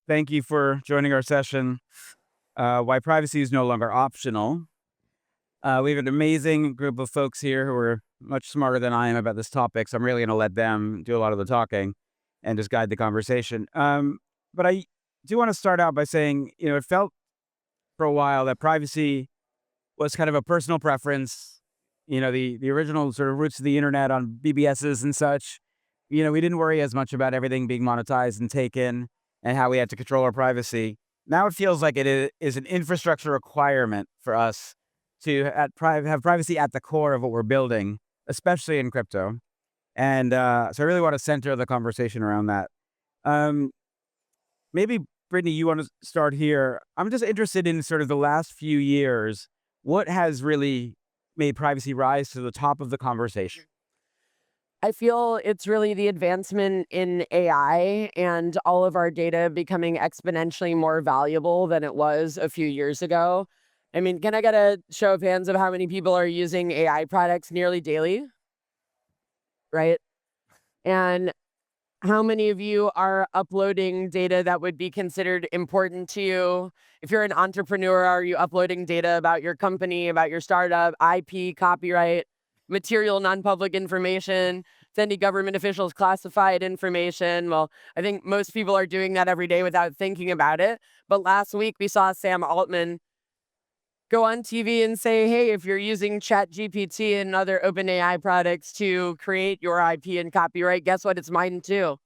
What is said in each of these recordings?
Thank you for joining our session, Why Privacy is No Longer Optional. We have an amazing group of folks here who are much smarter than I am about this topic, so I'm really going to let them do a lot of the talking and just guide the conversation. But I do want to start out by saying, it felt for a while that privacy was kind of a personal preference. The original sort of roots of the internet on BBSs and such. We didn't worry as much about everything being monetized and taken and how we had to control our privacy. Now it feels like is an infrastructure requirement for us to have privacy at the core of what we're building, especially in crypto. And so I really want to center the conversation around that. Um, Maybe, Brittany, you want to start here. I'm just interested in sort of the last few years. What has really made privacy rise to the top of the conversation? I feel it's really the advancement in AI and all of our data becoming exponentially more valuable than it was a few years ago. I mean, can I get a show of hands of how many people are using AI products nearly daily? Right. And how many of you are uploading data that would be considered important to you? If you're an entrepreneur, are you uploading data about your company, about your startup, IP, copyright, material non-public information, sending government officials classified information? Well, I think most people are doing that every day without thinking about it. But last week we saw Sam Altman go on TV and say, hey, if you're using ChatGPT and other OpenAI products to create your IP and copyright, guess what? It's mine too.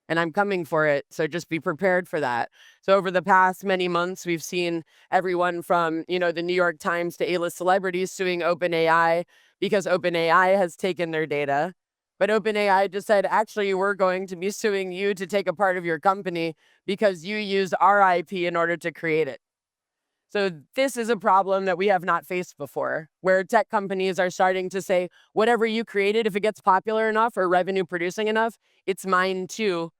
And I'm coming for it. So just be prepared for that. So over the past many months, we've seen everyone from, the New York Times to A-list celebrities suing OpenAI because OpenAI has taken their data. But OpenAI just said, actually, we're going to be suing you to take a part of your company because you used our IP in order to create it. So this is a problem that we have not faced before, where tech companies are starting to say, whatever you created, if it gets popular enough or revenue producing enough, it's mine too.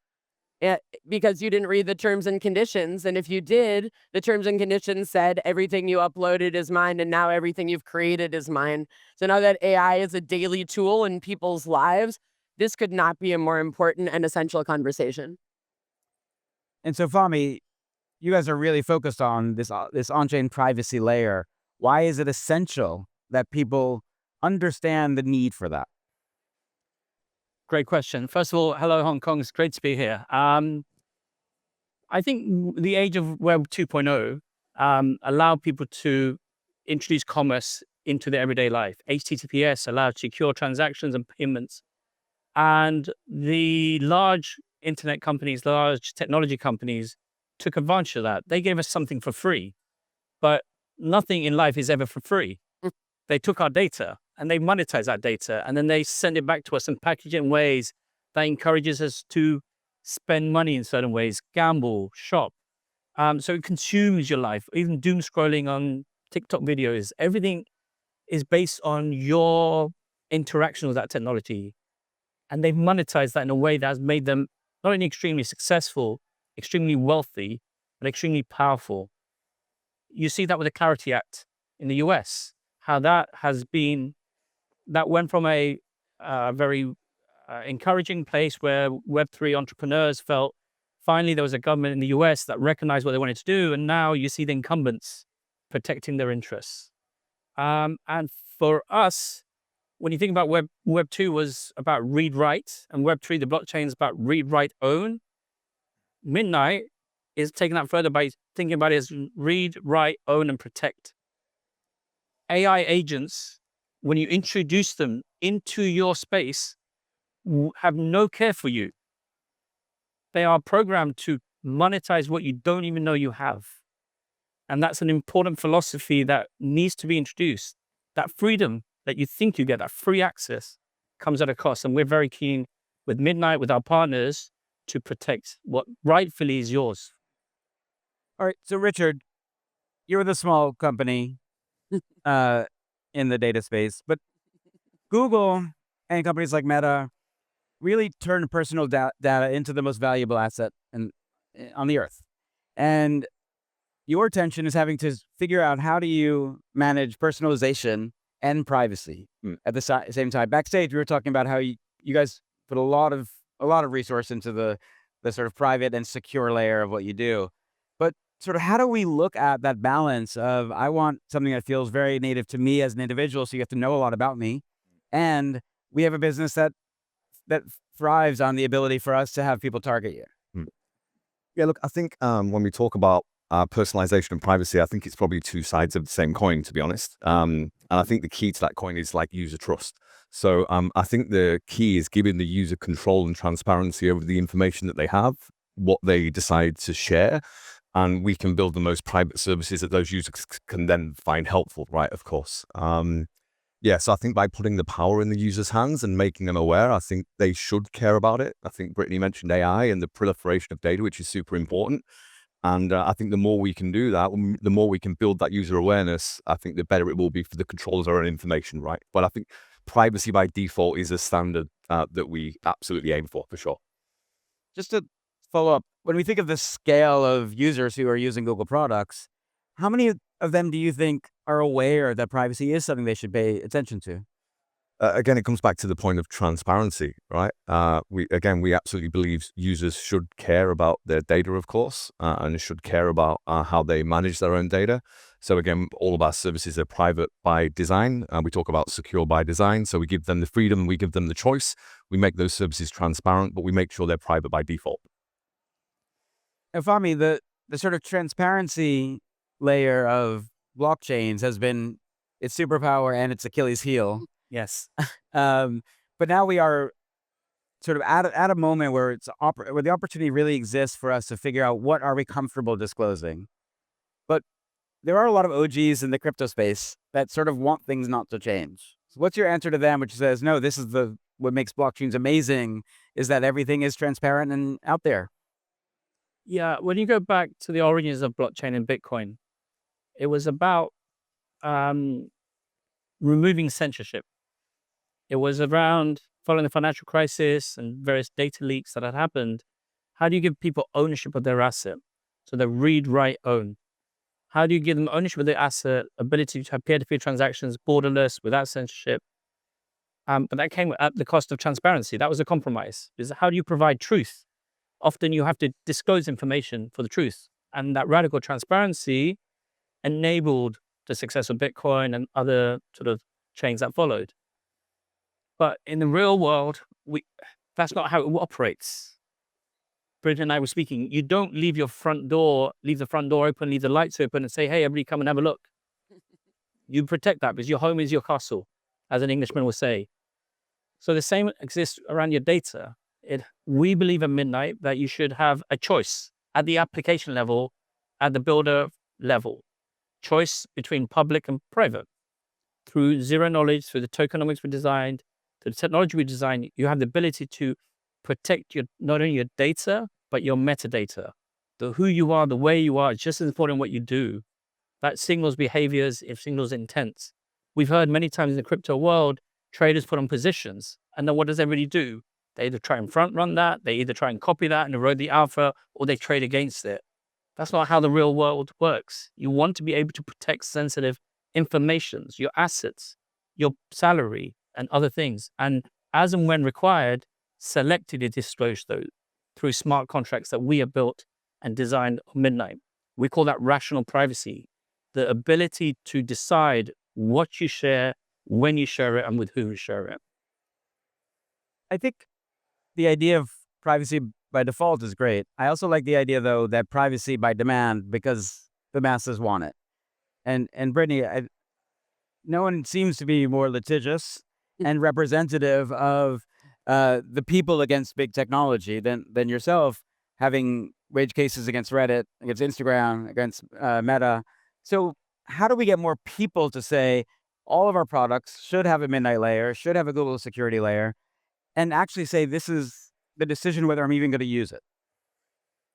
Because you didn't read the terms and conditions. And if you did, the terms and conditions said everything you uploaded is mine, and now everything you've created is mine. So now that AI is a daily tool in people's lives, this could not be a more important and essential conversation. And so, Fahmi, you guys are really focused on this on-chain privacy layer. Why is it essential that people understand the need for that? Great question. First of all, hello, Hong Kong. It's great to be here. I think the age of Web 2.0 allowed people to introduce commerce into their everyday life. HTTPS allowed secure transactions and payments. And the large internet companies, large technology companies took advantage of that. They gave us something for free, but nothing in life is ever for free. They took our data and they monetize that data, and then they send it back to us and package it in ways that encourages us to spend money in certain ways, gamble, shop. So it consumes your life. Even doom scrolling on TikTok videos, everything is based on your interaction with that technology. And they've monetized that in a way that has made them not only extremely successful, extremely wealthy, but extremely powerful. You see that with the Clarity Act in the US, how that went from a very encouraging place where Web3 entrepreneurs felt finally there was a government in the US that recognized what they wanted to do. And now you see the incumbents protecting their interests. And for us, when you think about Web 2 was about read write, and Web 3, the blockchain, is about read write own. Midnight is taking that further by thinking about it as read, write, own, and protect. AI agents, when you introduce them into your space, have no care for you. They are programmed to monetize what you don't even know you have. And that's an important philosophy that needs to be introduced. That freedom that you think you get, that free access, comes at a cost. And we're very keen with Midnight, with our partners, to protect what rightfully is yours. All right. So, Richard, you're with a small company in the data space, but Google and companies like Meta really turn personal data into the most valuable asset on the earth. And your attention is having to figure out, how do you manage personalization and privacy at the same time. Backstage, we were talking about how you guys put a lot of resource into the the sort of private and secure layer of what you do. But sort of how do we look at that balance of I want something that feels very native to me as an individual, so you have to know a lot about me, and we have a business that thrives on the ability for us to have people target you. Yeah, look, I think when we talk about personalization and privacy, I think it's probably two sides of the same coin, to be honest. And I think the key to that coin is like user trust. So I think the key is giving the user control and transparency over the information that they have, what they decide to share, and we can build the most private services that those users can then find helpful, right? Of course. Yeah, so I think by putting the power in the user's hands and making them aware, I think they should care about it. I think Brittany mentioned AI and the proliferation of data, which is super important. And I think the more we can do that, the more we can build that user awareness, I think the better it will be for the controllers of our own information, right? But I think privacy by default is a standard that we absolutely aim for sure. Just to follow up, when we think of the scale of users who are using Google products, how many of them do you think are aware that privacy is something they should pay attention to? Again, it comes back to the point of transparency, right? We absolutely believe users should care about their data, of course, and should care about how they manage their own data. So again, all of our services are private by design. We talk about secure by design. So we give them the freedom, we give them the choice. We make those services transparent, but we make sure they're private by default. And Fahmi, the sort of transparency layer of blockchains has been its superpower and its Achilles heel. Yes. But now we are sort of at a moment where where the opportunity really exists for us to figure out what are we comfortable disclosing. But there are a lot of OGs in the crypto space that sort of want things not to change. So what's your answer to them, which says, no, this is what makes blockchains amazing, is that everything is transparent and out there? Yeah, when you go back to the origins of blockchain and Bitcoin, it was about removing censorship. It was around following the financial crisis and various data leaks that had happened. How do you give people ownership of their asset? So they read, write, own. How do you give them ownership of their asset, ability to have peer-to-peer transactions, borderless, without censorship? But that came at the cost of transparency. That was a compromise. Because how do you provide truth? Often you have to disclose information for the truth. And that radical transparency enabled the success of Bitcoin and other sort of chains that followed. But in the real world, that's not how it operates. Brittany and I were speaking. You don't leave the front door open, leave the lights open and say, hey, everybody come and have a look. You protect that because your home is your castle, as an Englishman would say. So the same exists around your data. We believe at Midnight that you should have a choice at the application level, at the builder level. Choice between public and private. Through zero knowledge, through the tokenomics we designed, through the technology we designed, you have the ability to protect not only your data, but your metadata. The who you are, the way you are, is just as important what you do. That signals behaviors, it signals intents. We've heard many times in the crypto world, traders put on positions, and then what does everybody do? They either try and front run that, they either try and copy that and erode the alpha, or they trade against it. That's not how the real world works. You want to be able to protect sensitive informations, your assets, your salary, and other things. And as and when required, selectively disclose those through smart contracts that we have built and designed at Midnight. We call that rational privacy, the ability to decide what you share, when you share it, and with whom you share it. I think the idea of privacy by default is great. I also like the idea, though, that privacy by demand, because the masses want it. And Brittany, no one seems to be more litigious and representative of the people against big technology than yourself, having waged cases against Reddit, against Instagram, against Meta. So how do we get more people to say all of our products should have a Midnight layer, should have a Google security layer, and actually say this is the decision whether I'm even going to use it?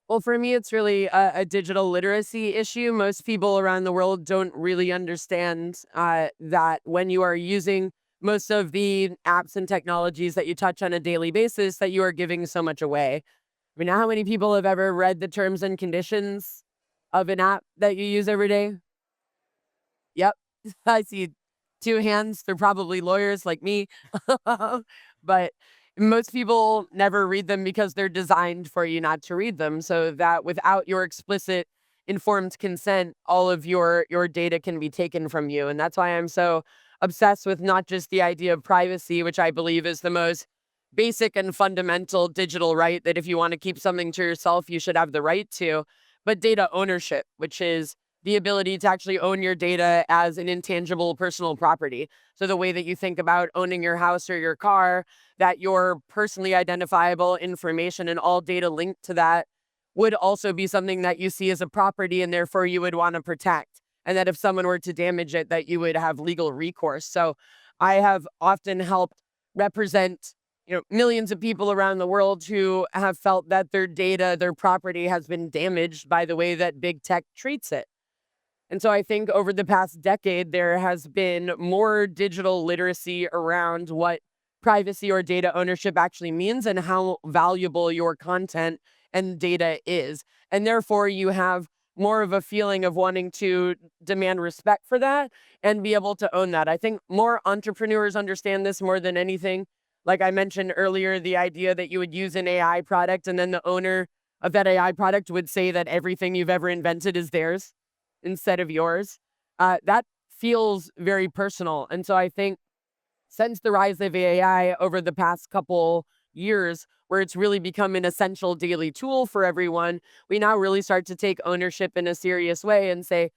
Well, for me, it's really a digital literacy issue. Most people around the world don't really understand that when you are using most of the apps and technologies that you touch on a daily basis, that you are giving so much away. I mean, how many people have ever read the terms and conditions of an app that you use every day? Yep. I see two hands. They're probably lawyers like me. But most people never read them because they're designed for you not to read them, so that without your explicit informed consent, all of your data can be taken from you. And that's why I'm so obsessed with not just the idea of privacy, which I believe is the most basic and fundamental digital right, that if you want to keep something to yourself, you should have the right to, but data ownership, which is the ability to actually own your data as an intangible personal property. So the way that you think about owning your house or your car, that your personally identifiable information and all data linked to that would also be something that you see as a property, and therefore you would want to protect. And that if someone were to damage it, that you would have legal recourse. So I have often helped represent millions of people around the world who have felt that their data, their property has been damaged by the way that big tech treats it. And so I think over the past decade, there has been more digital literacy around what privacy or data ownership actually means and how valuable your content and data is. And therefore, you have more of a feeling of wanting to demand respect for that and be able to own that. I think more entrepreneurs understand this more than anything. Like I mentioned earlier, the idea that you would use an AI product and then the owner of that AI product would say that everything you've ever invented is theirs instead of yours. That feels very personal. And so I think since the rise of AI over the past couple years, where it's really become an essential daily tool for everyone, we now really start to take ownership in a serious way and say,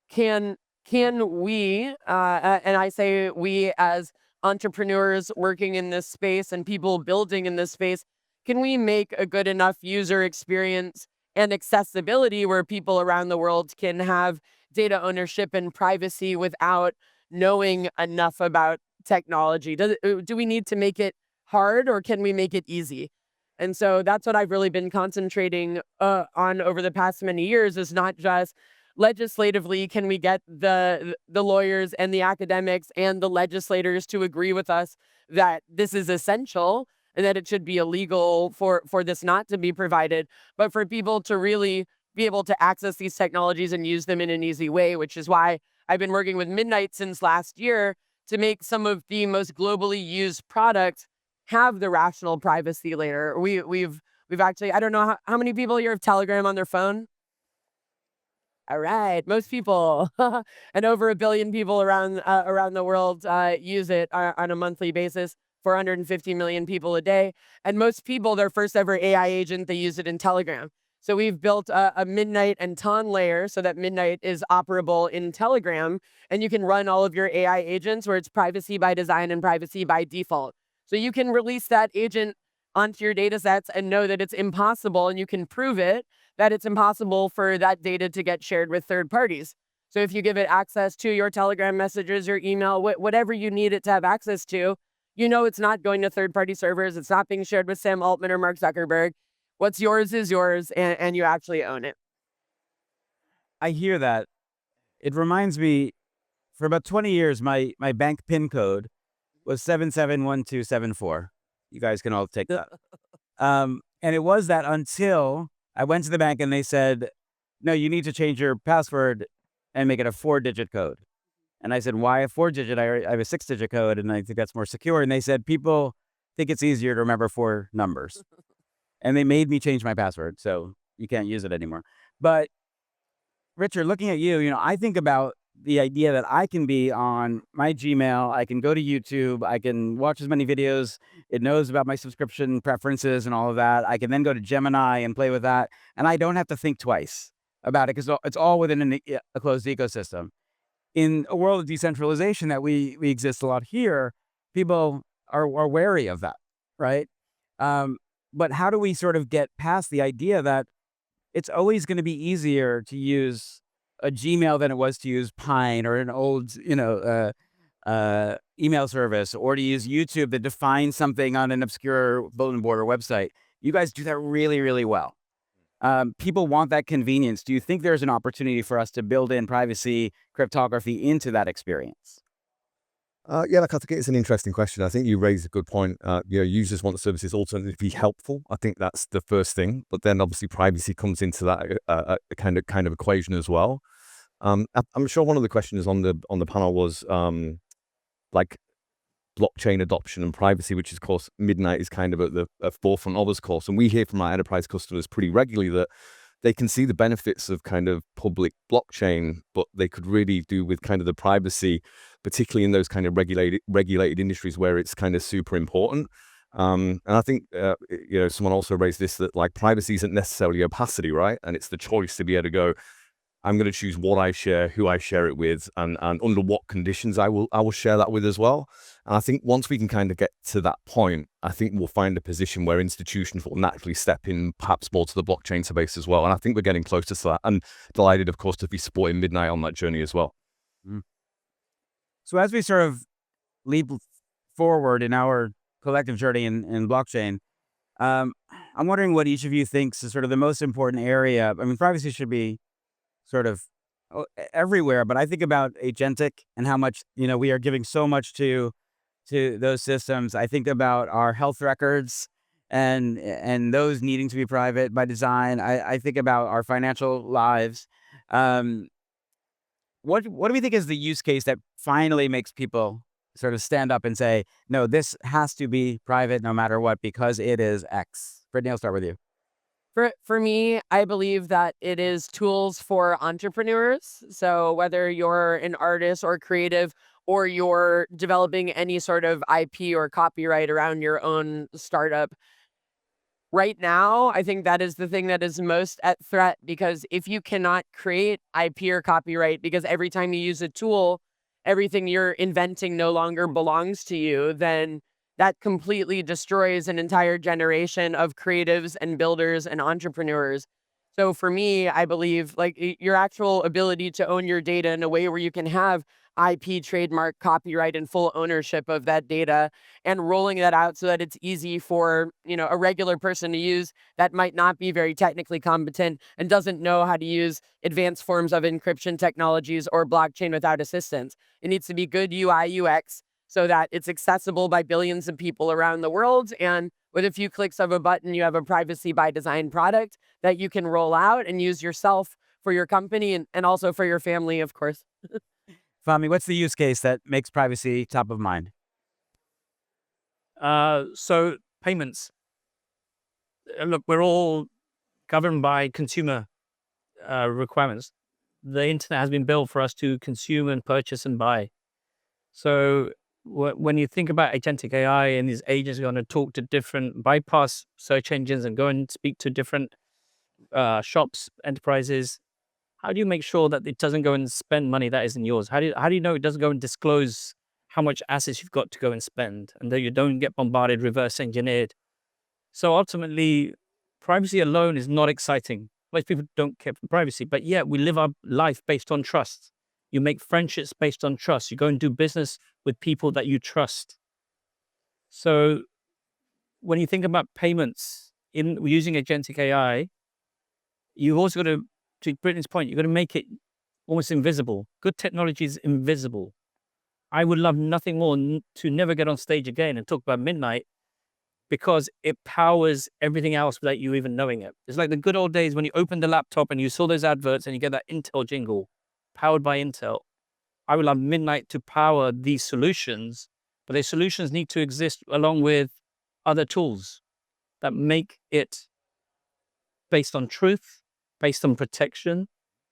can we, and I say we as entrepreneurs working in this space and people building in this space, can we make a good enough user experience and accessibility where people around the world can have data ownership and privacy without knowing enough about technology? Do we need to make it hard, or can we make it easy? And so that's what I've really been concentrating on over the past many years, is not just legislatively can we get the lawyers and the academics and the legislators to agree with us that this is essential and that it should be illegal for this not to be provided, but for people to really be able to access these technologies and use them in an easy way, which is why I've been working with Midnight since last year to make some of the most globally used products have the rational privacy layer. We've actually, I don't know how many people here have Telegram on their phone. All right, most people, and over 1 billion people around the world use it on a monthly basis. 450 million people a day, and most people, their first ever AI agent, they use it in Telegram. So we've built a Midnight and TON layer so that Midnight is operable in Telegram, and you can run all of your AI agents where it's privacy by design and privacy by default. So you can release that agent onto your data sets and know that it's impossible, and you can prove it, that it's impossible for that data to get shared with third parties. So if you give it access to your Telegram messages, your email, whatever you need it to have access to, it's not going to third-party servers. It's not being shared with Sam Altman or Mark Zuckerberg. What's yours is yours, and you actually own it. I hear that. It reminds me, for about 20 years, my bank PIN code was 771274. You guys can all take that. And it was that until I went to the bank and they said, no, you need to change your password and make it a 4-digit code. And I said, why a 4-digit? I have a 6-digit code, and I think that's more secure. And they said, people think it's easier to remember 4 numbers. And they made me change my password, so you can't use it anymore. But Richard, looking at you, I think about the idea that I can be on my Gmail, I can go to YouTube, I can watch as many videos, it knows about my subscription preferences and all of that. I can then go to Gemini and play with that, and I don't have to think twice about it because it's all within a closed ecosystem. In a world of decentralization that we exist a lot here, people are wary of that, right? But how do we sort of get past the idea that it's always going to be easier to use a Gmail than it was to use Pine or an old, email service, or to use YouTube that defines something on an obscure bulletin board or website? You guys do that really, really well. People want that convenience. Do you think there's an opportunity for us to build in privacy, cryptography into that experience? Yeah, I think it's an interesting question. I think you raised a good point. Users want the services ultimately to be helpful. I think that's the first thing. But then obviously privacy comes into that kind of equation as well. I'm sure one of the questions on the panel was blockchain adoption and privacy, which is, of course, Midnight is kind of at the forefront of, of course. And we hear from our enterprise customers pretty regularly that they can see the benefits of kind of public blockchain, but they could really do with kind of the privacy, particularly in those kind of regulated industries where it's kind of super important. And I think, someone also raised this, that like privacy isn't necessarily opacity, right? And it's the choice to be able to go, I'm going to choose what I share, who I share it with, and under what conditions I will share that with as well. And I think once we can kind of get to that point, I think we'll find a position where institutions will naturally step in, perhaps more to the blockchain space as well. And I think we're getting closer to that. And delighted, of course, to be supporting Midnight on that journey as well. So as we sort of leap forward in our collective journey in blockchain, I'm wondering what each of you thinks is sort of the most important area. I mean, privacy should be sort of everywhere, but I think about agentic and how much, we are giving so much to those systems. I think about our health records and those needing to be private by design. I think about our financial lives. What do we think is the use case that finally makes people sort of stand up and say, no, this has to be private no matter what, because it is X? Brittany, I'll start with you. For me, I believe that it is tools for entrepreneurs. So whether you're an artist or creative, or you're developing any sort of IP or copyright around your own startup, right now, I think that is the thing that is most at threat, because if you cannot create IP or copyright, because every time you use a tool, everything you're inventing no longer belongs to you, then that completely destroys an entire generation of creatives and builders and entrepreneurs. So for me, I believe like your actual ability to own your data in a way where you can have IP, trademark, copyright, and full ownership of that data, and rolling that out so that it's easy for, a regular person to use that might not be very technically competent and doesn't know how to use advanced forms of encryption technologies or blockchain without assistance. It needs to be good UI, UX, so that it's accessible by billions of people around the world. And with a few clicks of a button, you have a privacy by design product that you can roll out and use yourself, for your company, and also for your family, of course. Fahmi, what's the use case that makes privacy top of mind? So payments. Look, we're all governed by consumer requirements. The internet has been built for us to consume and purchase and buy. So when you think about agentic AI and these agents are going to talk to bypass search engines and go and speak to different shops, enterprises, how do you make sure that it doesn't go and spend money that isn't yours? How do you know it doesn't go and disclose how much assets you've got to go and spend, and that you don't get bombarded, reverse engineered? So ultimately, privacy alone is not exciting. Most people don't care for privacy, but yet we live our life based on trust. You make friendships based on trust. You go and do business with people that you trust. So when you think about payments in using agentic AI, you've also got to Brittany's point, you've got to make it almost invisible. Good technology is invisible. I would love nothing more to never get on stage again and talk about Midnight, because it powers everything else without you even knowing it. It's like the good old days when you opened the laptop and you saw those adverts and you get that Intel jingle, powered by Intel. I would love Midnight to power these solutions, but these solutions need to exist along with other tools that make it based on truth, based on protection,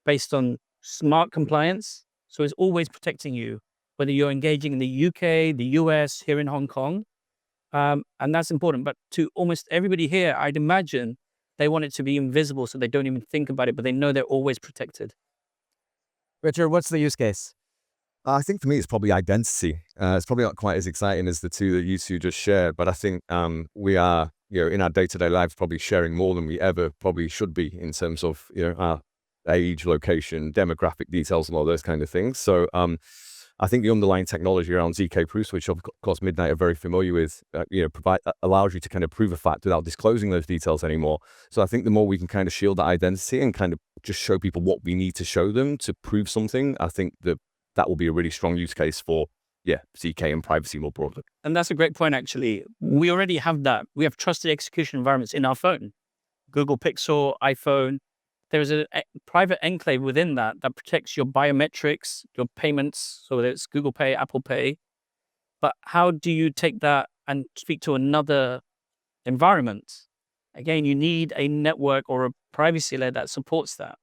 based on smart compliance. So it's always protecting you, whether you're engaging in the UK, the US, here in Hong Kong. And that's important. But to almost everybody here, I'd imagine they want it to be invisible so they don't even think about it, but they know they're always protected. Richard, what's the use case? I think for me, it's probably identity. It's probably not quite as exciting as the two that you two just shared, but I think we are, in our day-to-day lives, probably sharing more than we ever probably should be in terms of, our age, location, demographic details, and all those kind of things. So I think the underlying technology around ZK proofs, which of course Midnight are very familiar with, allows you to kind of prove a fact without disclosing those details anymore. So I think the more we can kind of shield that identity and kind of just show people what we need to show them to prove something, I think that will be a really strong use case for, ZK and privacy more broadly. And that's a great point, actually. We already have that. We have trusted execution environments in our phone. Google Pixel, iPhone. There's a private enclave within that protects your biometrics, your payments, so whether it's Google Pay, Apple Pay. But how do you take that and speak to another environment? Again, you need a network or a privacy layer that supports that.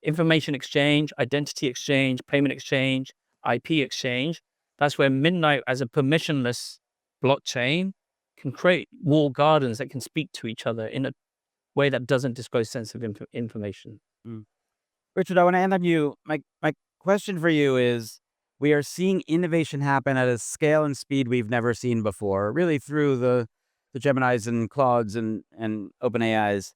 Information exchange, identity exchange, payment exchange, IP exchange. That's where Midnight, as a permissionless blockchain, can create walled gardens that can speak to each other in a way that doesn't disclose sensitive information. Richard, I want to end on you. My question for you is, we are seeing innovation happen at a scale and speed we've never seen before, really through the Geminis and Claudes and OpenAIs.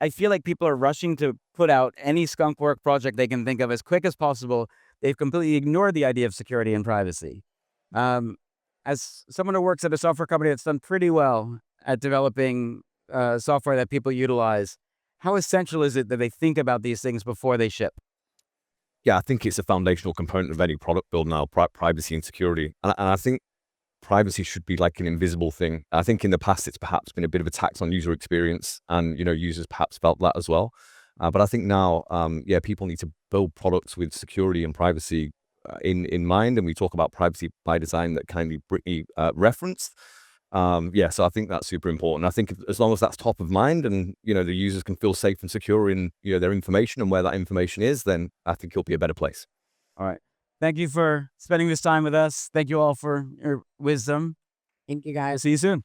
I feel like people are rushing to put out any skunk work project they can think of as quick as possible. They've completely ignored the idea of security and privacy. As someone who works at a software company that's done pretty well at developing software that people utilize, how essential is it that they think about these things before they ship? Yeah, I think it's a foundational component of any product build now, privacy and security. And I think privacy should be like an invisible thing. I think in the past, it's perhaps been a bit of a tax on user experience, and, users perhaps felt that as well. But I think now, people need to build products with security and privacy in mind. And we talk about privacy by design that kindly Brittany referenced. So I think that's super important. I think as long as that's top of mind and, the users can feel safe and secure in, their information and where that information is, then I think it'll be a better place. All right. Thank you for spending this time with us. Thank you all for your wisdom. Thank you, guys. See you soon.